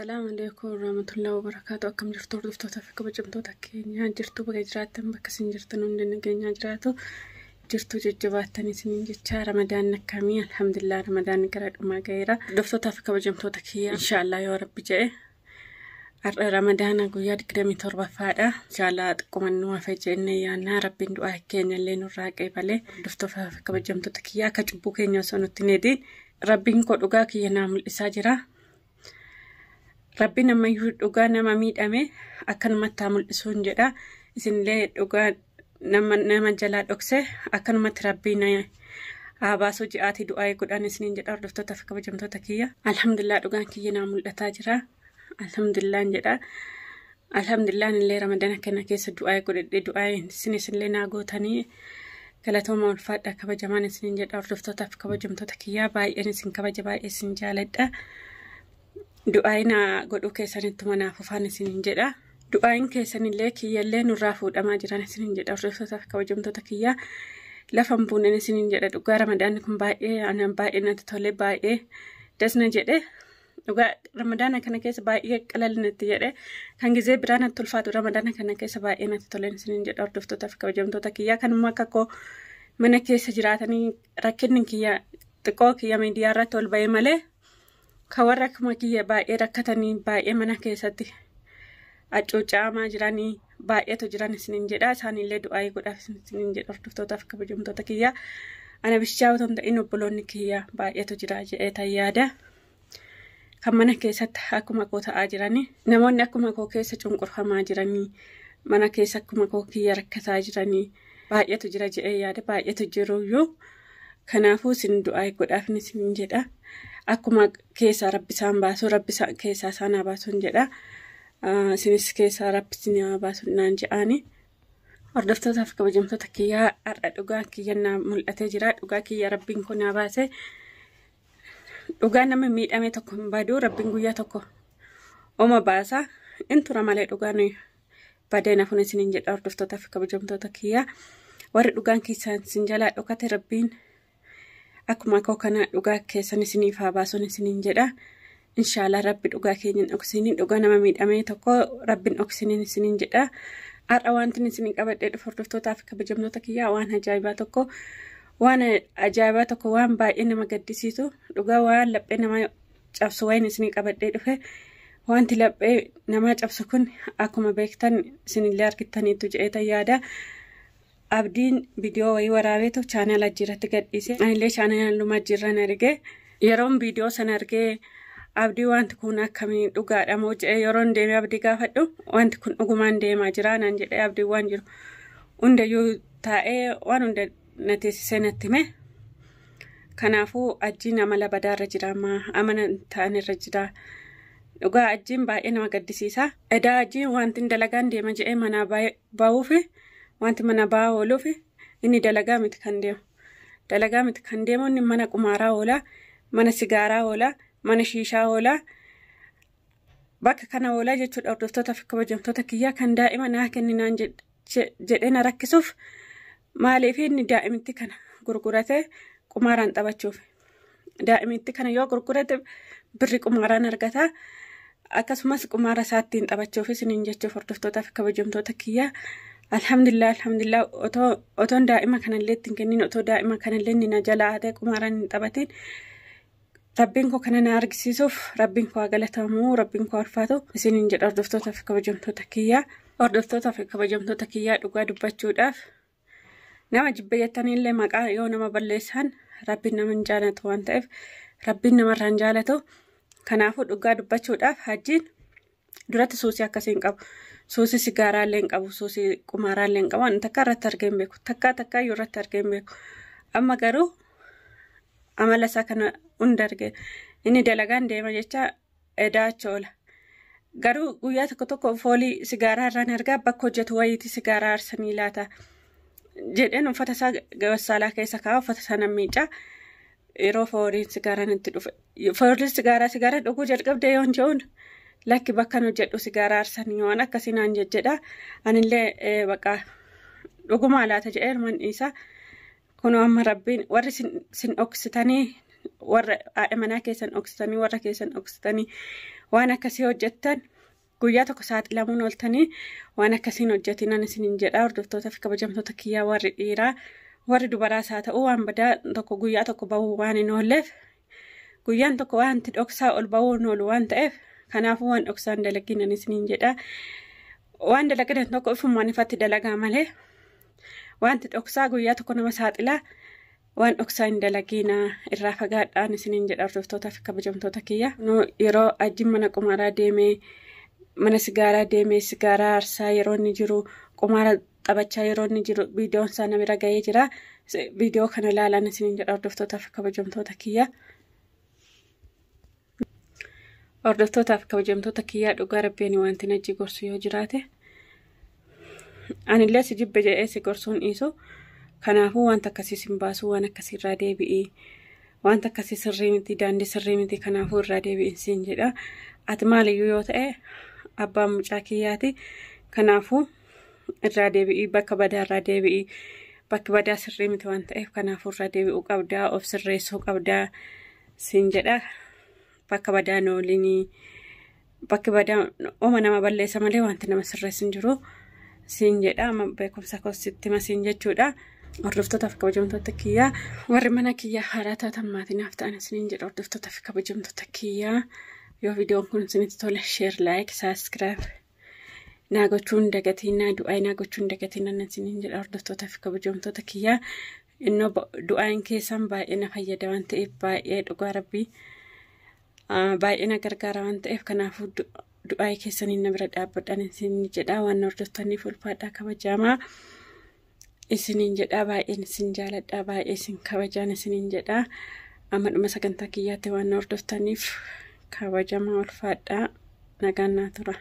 السلام عليكم ورحمة الله وبركاته. أكم جرتوا ردفتوا تفكوا بجمتوا تكينيا جرتوا بجراتن بكسين جرتنون لنجينا جراتو جرتوا جباتني سنين جتشا رمضان نكامي الحمد لله رمضان كراد وما غيره ردفتوا تفكوا بجمتوا تكيا إن شاء الله يا رب جاء رمضان قوياد كرمي تربة فادا إن شاء الله تقوم النوا فجأني يا نار بين دعاء كينيا اللي نراقي بالي ردفتوا تفكوا بجمتوا تكيا كجبو كينيا سونو تنيدين ربين قد أوقاك ينام الإساجرة ربنا ما يدعى نما ميد أمي أكن ما تعمل سونجرا إذن لا دعى نما جلاد أكسه أكن ما تربينا أباسو جاتي دعاء قد أنا سنين جد أردف تفك بجمتو تكية الحمد لله دعى كي نعمل التاجرة الحمد لله جدا الحمد لله اللي رمضان كنا كيس دعاء قد دعاء سنين لنا قوتني كلاتو ما الفات كبجمان سنين جد أردف تفك بجمتو تكية باي إن سن كبجباي سن جالد du'aayina godhu keessanitti manaaf ufaan isinin jedha du'aayin keessanillee kiyyallee nurraa fuudhamaa jiran isinin jedha hordoftoota kabajamtoota kiyyaa lafan buunen isinin jedha dhugaa ramadaanni kun baay'ee anan baay'ee natti tole baay'ee dasna jedhe dhugaa ramadaana kana keessa baay'ee qalalnatti jedhe kan gizee biraan natti ulfaatu ramadaana kana keessa baay'ee natti tole isinin jedha hordoftoota kabajamtoota kiyyaa kanuma akka koo mana keessa jiraatanii rakkinni kiyya xiqqoo kiyya miidiyaa irratti ol ba'ee malee kawarra kuma kiyya baay'ee rakkatanii baay'ee mana keessatti accuucaamaa jiranii baay'eetu jiran isinin jedha isaanillee du'aayii godhaaf isinin jedha hordoftootaaf kabajamtoota kiyya ana bichaa otoo hin ta'in obboloonni kiyya baay'eetu jira jedhee tayyaada kan mana keessatti akkuma koo ta'aa jiranii namoonni akkuma koo keessa cunqurfamaa jiranii mana keessa akkuma koo kiyya rakkataa jiranii baay'eetu jira jedhee yaada baay'eetu jiruyyuu kanaafuu isin du'aayii godhaaf isinin jedha akkuma keessa rabbisaan baasu rabbisaan keessa sana baasun jedha sinis keessa rabbisaan baasun naan jedhaani hordoftootaaf kabajamtoota kiyyaa har'a dhugaa kiyyannaa mul'atee jira dhugaa kiyya rabbiin kun naa baase dhugaa nama miidhame tokko hin badu rabbiin guyyaa tokko oma baasa intura malee dhugaan badee nafuun isinin jedha hordoftootaaf kabajamtoota kiyyaa warri dhugaan keessaan sin jalaa dhokate rabbiin akkuma koo kana dhugaa keessan isiniif haa baasuun isiniin jedha inshaallah rabbi dhugaa keenyan dhoksiniin dhugaa nama miidhamee tokko rabbiin dhoksiniin isiniin jedha har'a wanti isiniin qabadhee dhufu hordoftootaaf kabajamtoota kiyyaa waan ajaa'ibaa tokko waan baay'ee nama gaddisiisu dhugaa waan laphee nama cabsu wayin isiniin qabadhee dhufe wanti laphee nama cabsu kun akkuma beektan isinillee argitaniitu jedhee tayyaada abdiin viidiyoo wayii waraabeetu chaanal ajjiirratti gadhiise anillee chaanal luma ajjiirran argee yeroon viidiyoo sana argee abdii wanti kun akkamii dhugaadha moo jedhee yeroon deemee abdii gaafadhu wanti kun dhugumaan deemaa jira naan jedhee abdii waan jiru hundayyuu taa'ee waan hunda na teessisee natti hime kanaafuu ajjiin amala badaarra jira amana ta'anirra jira dhugaa ajjiin baay'ee nama gaddisiisa edaa ajjiin wanti dalagaan deema jedhee manaa bahuufi wanti mana ba'aa ooluuf inni dalagaa miti kan deemu inni mana qumaaraa oola mana sigaaraa oola mana shiishaa oola bakka kana oola jechuudha hordoftootaaf kabajamtoota kiyyaa kan daa'ima naa kenninaan jedhee na rakkisuuf maaliif inni daa'imitti kana gurgurate qumaaraan taphachuuf daa'imitti kana yoo gurgurate birri qumaaraan argata akkasumas qumaara isaattiin taphachuuf isiniin jechuuf hordoftootaaf kabajamtoota kiyyaa alhamdulillah otoon daa'ima kanallee ittiin kennin otoo daa'ima kanallee inni na jalaa ta'e qumaaraan hin taphatin rabbiin koo kana na argisiisuuf rabbiin koo galatamu rabbiin koo ulfaatu isiniin jedha hordoftootaaf kabajamtoota kiyyaa dhugaa dubbachuudhaaf nama jibbeeyyattaniillee maqaa yoo nama balleessan rabbiin nama hin jaalatu waan ta'eef rabbiin namarraa hin jaalatu kanaafuu dhugaa dubbachuudhaaf hajjiin duratti suusii akkasii hin qabu suusii sigaaraallee hin qabu suusii qumaaraallee hin qabu ani takka irratti argee hin beeku takka yoo irratti argee hin beeku amma garuu amala isaa kana hunda argee inni dalagaan deema jecha edaacha oola garuu guyyaa tokko foolii sigaaraa irraan argaa bakka hojjetu wayiitii sigaaraa arsanii laata jedheen uffata isaa gawassaalaa keessa kaa'aa uffata sana miicaa yeroo fooliin sigaaraan itti dhufe fooliin sigaaraa dhuguu jalqabdee yoon jehuun lakki bakkan hojjedhu sigaaraa arsanii waan akkasii naan jedha anillee baqa dhugumaa laata jedhee ilman isaa kun amma rabbiin warri sin oksitanii warra manaa keessan oksitanii warra keessan oksitanii waan akkasii hojjettan guyyaa tokko saaxilamuun ooltanii waan akkasiin hojjetinaan isiniin jedha. Hordoftootaaf kabajamtoota kiyyaa warri dhiiraa warri dubaraas haa ta'u waan badaa tokko guyyaa tokko bahuu waan hin oolleef guyyaan tokko wanti dhoksaa ol bahuu hin oolu waan ta'eef kanaafuu waan dhoksaan dalaginan isiniin jedha. Waan dalaginan tokko ifumaan ifatti dalagaa malee wanti dhoksaa guyyaa tokko nama saaxilaa waan dhoksaa hin dalagina irraa fagaadhaan isiniin jedha. Hordoftootaaf kabajamtoota kiyyaa yeroo ajjiin mana qumaaraa deemee mana sigaaraa deemee sigaaraa aarsaa yeroo inni jiru qumaara taphachaa yeroo inni jiru viidiyoon isaa namira ga'ee jira. Viidiyoo kana ilaalaan isiniin jedha. Hordoftootaaf kabajamtoota kiyyaa. Hordoftootaaf kabajamtoota kiyyaa dhugaa rabbiin wanti najji gorsu yoo jiraate anillee si jibbe jedhee si gorsuun dhiisu. Kanaafuu wanta akkasii sin baasu waan akkasii irraa deebi'ii wanta akkasii sirrii miti daandii sirrii miti kanaafuu irraa deebi'in siin jedha. Ati maaliyyuu yoo ta'e abbaan mucaa kiyyaati. Kanaafuu irraa deebi'ii bakka badaa irraa deebi'ii bakki badaa sirrii miti waan ta'eef kanaafuu irraa deebi'uu qabdaa of sirreessuu qabdaa siin jedha. Bakka badaa noolinii bakki badaa oma nama balleessa malee wanti nama sirreessin jiru siin jedha. Amma beekumsa koositti masiin jechuudha. Hordoftootaaf kabajamtoota kiyyaa warri mana kiyyaa haaraa taatan maatinaaf ta'an isiniin jedha. Hordoftootaaf kabajamtoota kiyyaa yoo viidiyoon kun isinitti tole sheer laayik saabskiraayib naa gochuun dagatiin naa du'aa naa gochuun dagatiin nan isiniin jedha. Hordoftootaaf kabajamtoota kiyyaa innoo du'aan keessan baay'ee na fayyada waan ta'eef baay'ee dhugaa rabbii baay'ee na gargaara waan ta'eef kanaafuu du'aa keessaniin na bira dhaabbadhaan isiniin jedha. Waan hordoftaniif ulfaadhaa kabajamaa isiniin jedha. Baay'een isin jaaladha baay'ee isin kabajaan isiniin jedha. Amma dhuma sagantaa kiyyaatti waan hordoftaniif kabajamaa ulfaadhaa nagaan naa tura.